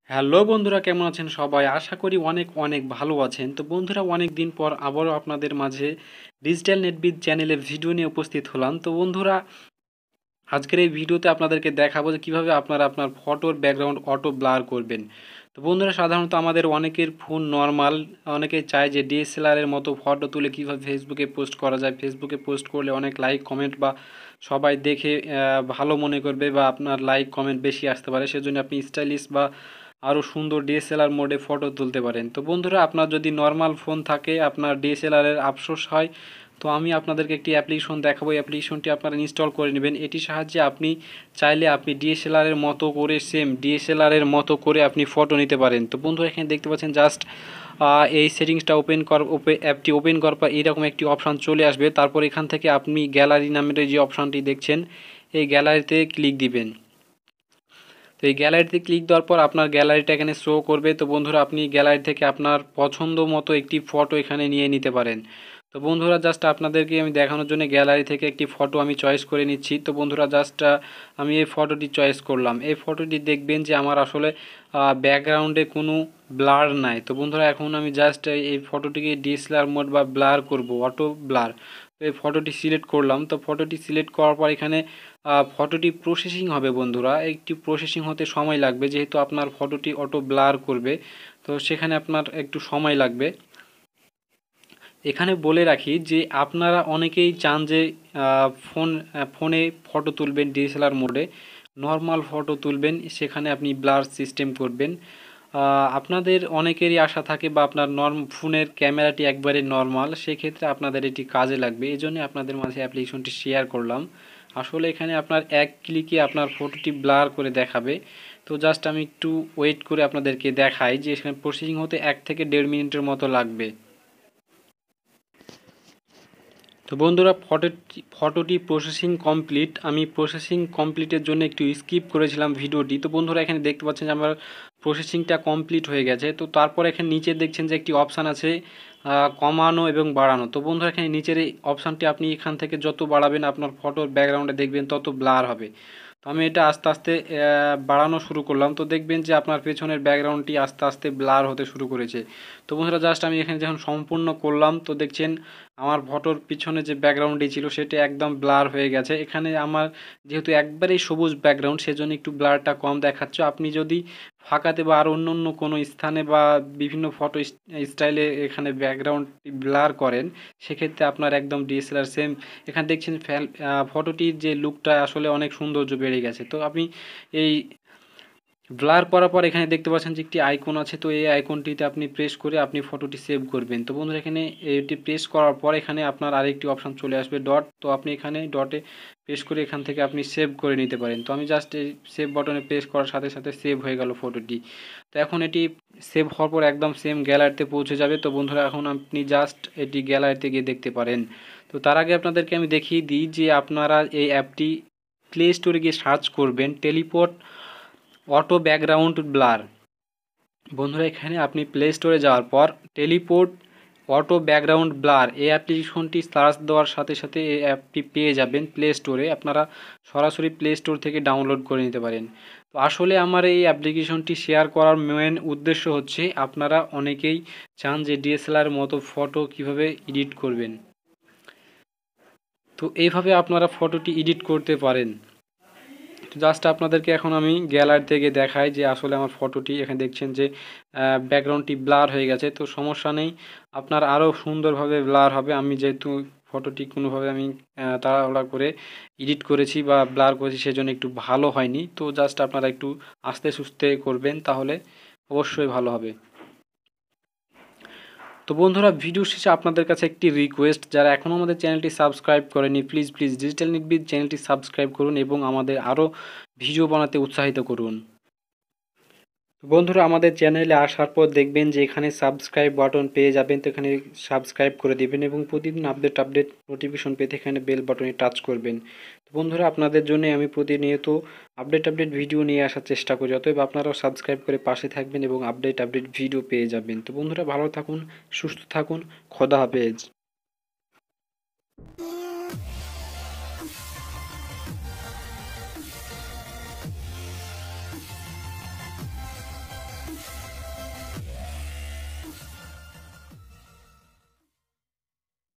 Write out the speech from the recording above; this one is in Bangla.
হ্যালো বন্ধুরা, কেমন আছেন সবাই? আশা করি অনেক অনেক ভালো আছেন। তো বন্ধুরা, অনেক দিন পর আবারও আপনাদের মাঝে ডিজিটাল নেটবিদ চ্যানেলে ভিডিও নিয়ে উপস্থিত হলাম। তো বন্ধুরা, আজকের এই ভিডিওতে আপনাদেরকে দেখাবো যে কীভাবে আপনারা আপনার ফটোর ব্যাকগ্রাউন্ড অটো ব্লার করবেন। তো বন্ধুরা, সাধারণত আমাদের অনেকের ফোন নর্মাল, অনেকে চায় যে ডিএসএলআরের মতো ফটো তুলে কীভাবে ফেসবুকে পোস্ট করা যায়। ফেসবুকে পোস্ট করলে অনেক লাইক কমেন্ট বা সবাই দেখে ভালো মনে করবে বা আপনার লাইক কমেন্ট বেশি আসতে পারে, সেজন্য আপনি স্টাইলিশ বা আরও সুন্দর ডিএসএলআর মোডে ফটো তুলতে পারেন। তো বন্ধুরা, আপনার যদি নর্মাল ফোন থাকে, আপনার ডিএসএলআরের আফসোস হয়, তো আমি আপনাদেরকে একটি অ্যাপ্লিকেশন দেখাবো। এই অ্যাপ্লিকেশনটি আপনারা ইনস্টল করে নেবেন। এটির সাহায্যে আপনি চাইলে আপনি ডিএসএলআরের মতো করে সেম ডিএসএলআরের মতো করে আপনি ফটো নিতে পারেন। তো বন্ধুরা, এখানে দেখতে পাচ্ছেন জাস্ট এই সেটিংসটা অ্যাপটি ওপেন করার পর এইরকম একটি অপশান চলে আসবে। তারপর এখান থেকে আপনি গ্যালারি নামের যে অপশানটি দেখছেন, এই গ্যালারিতে ক্লিক দিবেন। তো এই গ্যালারিতে ক্লিক দেওয়ার পর আপনার গ্যালারিটা এখানে শো করবে। তো বন্ধুরা, আপনি গ্যালারি থেকে আপনার পছন্দ মতো একটি ফটো এখানে নিয়ে নিতে পারেন। তো বন্ধুরা, জাস্ট আপনাদেরকে আমি দেখানোর জন্য গ্যালারি থেকে একটি ফটো আমি চয়েস করে নিচ্ছি। তো বন্ধুরা, জাস্ট আমি এই ফটোটি চয়েস করলাম। এই ফটোটি দেখবেন যে আমার আসলে ব্যাকগ্রাউন্ডে কোনো ব্লার নাই। তো বন্ধুরা, এখন আমি জাস্ট এই ফটোটিকে ডিএসএলআর মোড বা ব্লার করব, অটো ব্লার। তো এই ফটোটি সিলেক্ট করলাম। তো ফটোটি সিলেক্ট করার পর এখানে ফটোটি প্রসেসিং হবে। বন্ধুরা, একটি প্রসেসিং হতে সময় লাগবে, যেহেতু আপনার ফটোটি অটো ব্লার করবে, তো সেখানে আপনার একটু সময় লাগবে। এখানে বলে রাখি যে আপনারা অনেকেই চান যে ফোনে ফটো তুলবেন ডিএসএলআর মোডে, নর্মাল ফটো তুলবেন, সেখানে আপনি ব্লার সিস্টেম করবেন। আপনাদের অনেকেরই আশা থাকে বা আপনার ফোনের ক্যামেরাটি একবারে নর্মাল, সেক্ষেত্রে আপনাদের এটি কাজে লাগবে। এই জন্য আপনাদের মাঝে অ্যাপ্লিকেশনটি শেয়ার করলাম। আসলে এখানে আপনার এক ক্লিকে আপনার ফটোটি ব্লার করে দেখাবে। তো জাস্ট আমি একটু ওয়েট করে আপনাদেরকে দেখাই যে এখানে প্রসেসিং হতে 1 থেকে 1.5 মিনিটের মতো লাগবে। তো বন্ধুরা, ফটোটি প্রসেসিং কমপ্লিট। আমি প্রসেসিং কমপ্লিটের জন্য একটু স্কিপ করেছিলাম ভিডিওটি। তো বন্ধুরা, এখানে দেখতে পাচ্ছেন যে আমার প্রসেসিংটা কমপ্লিট হয়ে গেছে। তো তারপর এখানে নিচে দেখছেন যে একটি অপশান আছে কমানো এবং বাড়ানো। তো বন্ধুরা, এখানে নিচের এই অপশানটি আপনি এখান থেকে যত বাড়াবেন আপনার ফটোর ব্যাকগ্রাউন্ডে দেখবেন তত ব্লার হবে। তো আমি এটা আস্তে আস্তে বাড়ানো শুরু করলাম। তো দেখবেন যে আপনার পেছনের ব্যাকগ্রাউন্ডটি আস্তে আস্তে ব্লার হতে শুরু করেছে। তো বন্ধুরা, জাস্ট আমি এখানে যখন সম্পূর্ণ করলাম, তো দেখছেন আমার ফটোর পিছনে যে ব্যাকগ্রাউন্ডটি ছিল সেটা একদম ব্লার হয়ে গেছে। এখানে আমার যেহেতু একবারেই সবুজ ব্যাকগ্রাউন্ড, সেজন্য একটু ব্লারটা কম দেখাচ্ছে। আপনি যদি ফাঁকাতে বা আর অন্য অন্য কোনো স্থানে বা বিভিন্ন ফটো স্টাইলে এখানে ব্যাকগ্রাউন্ডটি ব্লার করেন, সেক্ষেত্রে আপনার একদম ডিএসএলআর সেম এখানে দেখছেন ফটোটির যে লুকটা আসলে অনেক সৌন্দর্য বেড়ে গেছে। তো আপনি এই ব্লার করার পর এখানে দেখতে পাচ্ছেন যে একটি আইকন আছে। তো এই আইকনটিতে আপনি প্রেস করে আপনি ফটোটি সেভ করবেন। তো বন্ধুরা, এখানে এটি প্রেস করার পর এখানে আপনার আরেকটি অপশান চলে আসবে, ডট। তো আপনি এখানে ডটে প্রেস করে এখান থেকে আপনি সেভ করে নিতে পারেন। তো আমি জাস্ট এই সেভ বাটনে প্রেস করার সাথে সাথে সেভ হয়ে গেল ফটোটি। তো এখন এটি সেভ হওয়ার পর একদম সেম গ্যালারিতে পৌঁছে যাবে। তো বন্ধুরা, এখন আপনি জাস্ট এটি গ্যালারিতে গিয়ে দেখতে পারেন। তো তার আগে আপনাদেরকে আমি দেখিয়ে দিই যে আপনারা এই অ্যাপটি প্লে স্টোরে গিয়ে সার্চ করবেন টেলিপোর্ট অটো ব্যাকগ্রাউন্ড ব্লার। বন্ধুরা, এখানে আপনি প্লে স্টোরে যাওয়ার পর টেলিপোর্ট অটো ব্যাকগ্রাউন্ড ব্লার এই অ্যাপ্লিকেশনটি সার্চ দেওয়ার সাথে সাথে এই অ্যাপটি পেয়ে যাবেন প্লে স্টোরে। আপনারা সরাসরি প্লে স্টোর থেকে ডাউনলোড করে নিতে পারেন। তো আসলে আমার এই অ্যাপ্লিকেশনটি শেয়ার করার মেন উদ্দেশ্য হচ্ছে আপনারা অনেকেই চান যে ডিএসএলআর মতো ফটো কিভাবে এডিট করবেন। তো এইভাবে আপনারা ফটোটি এডিট করতে পারেন। জাস্ট আপনাদেরকে এখন আমি গ্যালারি থেকে দেখাই যে আসলে আমার ফটোটি এখানে দেখছেন যে ব্যাকগ্রাউন্ডটি ব্লার হয়ে গেছে। তো সমস্যা নেই, আপনার আরও সুন্দরভাবে ব্লার হবে। আমি যেহেতু ফটোটি কোনোভাবে আমি তাড়াহুড়া করে এডিট করেছি বা ব্লার করেছি, সেজন্য একটু ভালো হয়নি। তো জাস্ট আপনারা একটু আস্তে সুস্তে করবেন, তাহলে অবশ্যই ভালো হবে। তো বন্ধুরা, ভিডিও শেষে আপনাদের কাছে একটি রিকোয়েস্ট, যারা এখনও আমাদের চ্যানেলটি সাবস্ক্রাইব করেনি, প্লিজ ডিজিটাল নেটবিদ চ্যানেলটি সাবস্ক্রাইব করুন এবং আমাদের আরও ভিডিও বানাতে উৎসাহিত করুন। বন্ধুরা, আমাদের চ্যানেলে আসার পর দেখবেন যে এখানে সাবস্ক্রাইব বাটন পেয়ে যাবেন। তো এখানে সাবস্ক্রাইব করে দেবেন এবং প্রতিদিন আপডেট নোটিফিকেশন পেতে এখানে বেল বাটনে টাচ করবেন। তো বন্ধুরা, আপনাদের জন্য আমি প্রতিনিয়ত আপডেট ভিডিও নিয়ে আসার চেষ্টা করি। অতএব আপনারাও সাবস্ক্রাইব করে পাশে থাকবেন এবং আপডেট ভিডিও পেয়ে যাবেন। তো বন্ধুরা, ভালো থাকুন, সুস্থ থাকুন, খোদা হাফেজ।